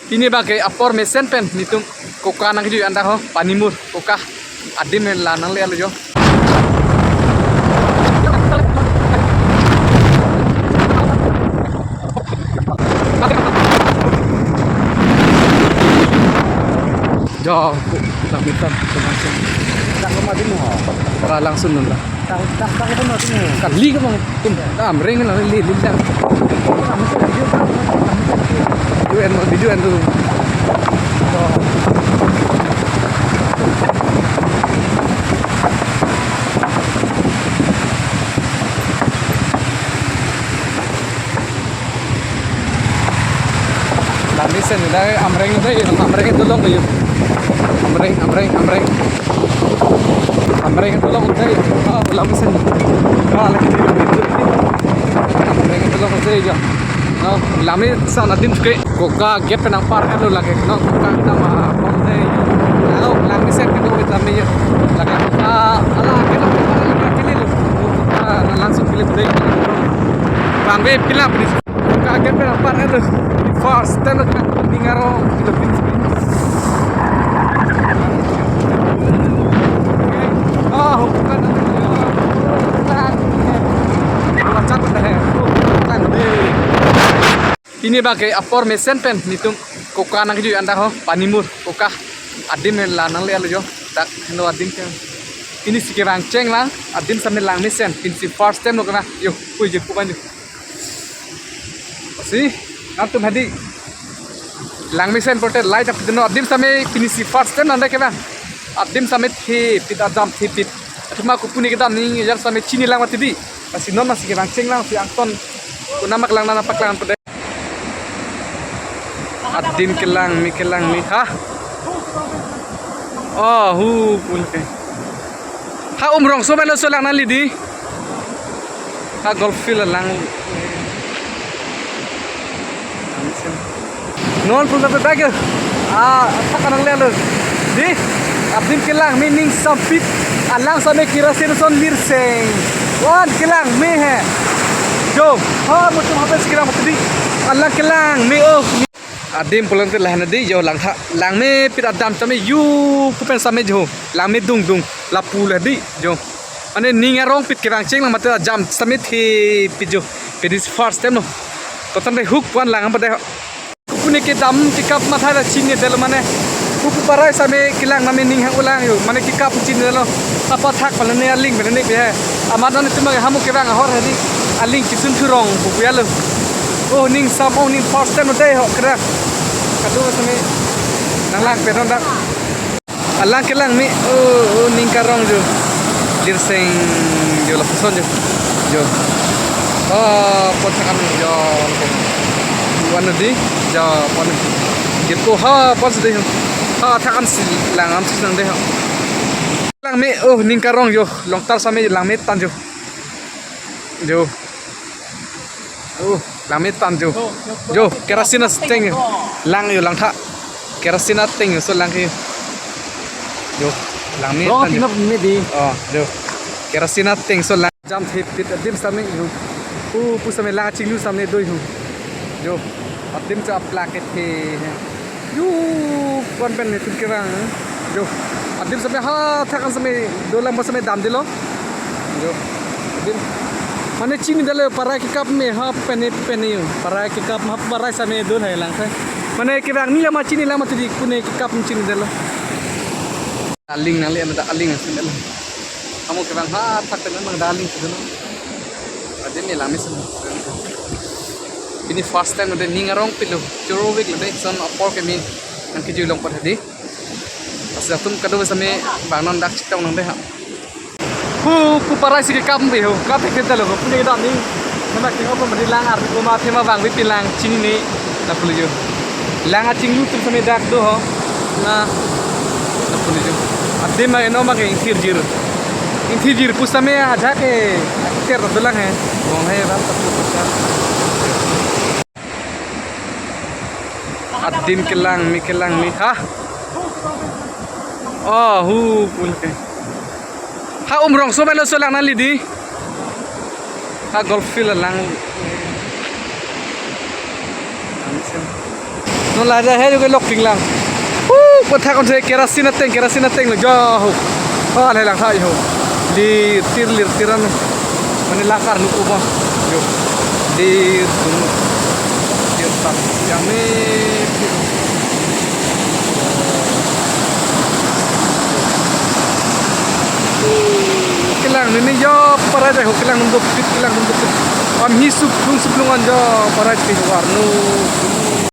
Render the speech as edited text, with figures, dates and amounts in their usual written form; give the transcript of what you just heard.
Ini bagai apor mesen pen nitum koka nang ju anda ho panimur koka adim lanang le alo jo. Jo, langsung langsung. Tak kemarin mo. Para langsung nun lah. Tak kemarin mo. Kali ka bang tum amring lang li lang. Video and tuh. Lami sen dah amring itu long tu. Amring itu long tu. Ah, lami sen. Ah, lagi amring itu long tu. No, lami sana din ke koka gap nang par elo lagi no koka nama konde no lami set ke do kita me lagi ala ke no lagi ke lo koka langsung pilih deh bangbe pilih please koka gap nang par elo first time kan dingaro kita pilih ah bukan macam tu deh kan deh. Ini bagai apor mesen pen nitum koka nang ju anda ho panimur koka adim lanang le alo jo tak no adim kan ini sikirang ceng lang adim sambil lang mesen pinsi first time no kana yo kuy je kubanju si natum hadi lang mesen porte light up no adim sampai pinsi first time anda ke bang adim sampai thi pita jam thi pit atuma kupuni kita ning jar sampai chini lang mati di masih non masih kirang ceng lang si angton kunamak lang nana paklang pede Adin kelang mi ha oh hu pulke ha umrong so melo so lang nali di ha golf fil lang non pul dapat bag ah takanang lelo di Adin kelang meaning sampit alang sampai kira son lirseng wan kelang me he jo ha mutum habis kira mati alang kelang me oh adim pulang ke lahan di jo lang me pit adam sampai yu kupen sampai jo lang me dung lapu lah di jo ane ningarong pit kirang ceng lang mata jam sampai thi pit jo pit is first time no to sampai hook puan lang pada kupune ke dam tikap matha da chini del mane kupu parai sampai kilang name ning hang ulang yo mane kikap chini del apa thak palane aling bene be amadan itu mage hamu kirang hor hadi aling kisun thurong kupu ya lo oh ning sam oh ning first time day ho kira kadu sami nanglang peron dak alang kelang mi oh ning karong jo dirseng jo la person jo oh potakan jo wan di jo pon dit ko ha pos de ha thakan silang am sisang de ho lang mi oh ning karong jo longtar sami lang mi tan jo oh lamit tan jo kerosina teng lang yo lang tha kerosina teng so lang yo lang mi tan jo mi di oh jo kerosina teng so lang jam thip tit dim same yo pu same lang chinglu same doi hu jo adim cha plaket the yu kon pen ne tin kirang jo adim same ha thakan same dolang same dam dilo jo adim Mana cini dalam parai kikap me ha pene yo parai kikap ha parai same dul hai lang sai mana kirang ni lama cini lama tadi kune kikap cini dalam aling nang le ada aling asin dalam kamu kirang ha tak tenan mang daling sedono ade me lamis ini first time ada ningarong pilu joro week le son apor ke mi nang ke julong par hadi asatum kado same bangnon dak chitong nang de ha ku parai sih kap be ho kap ke talo punya kita ni nama kini apa mesti langar ku ma thema bang bi pilang cini ni na puluh langa cinglu tu sampai dak do ho na puluh ade ma eno ma ke inthir pu sampai aja ke ter to lang hai bong hai ram adin kelang mi ha oh hu pulke ha umrong so melo so lang nali di ha golf fil lang nó là ra hết cái lốc kinh lăng bật thang con dây kerosene teng là do oh này lang thay ho di lir tiran mana lakar nu ubah yo di tir tak yang ni kilang ni yo para jai ho kilang nunduk am hi sup lung jo para ti warnu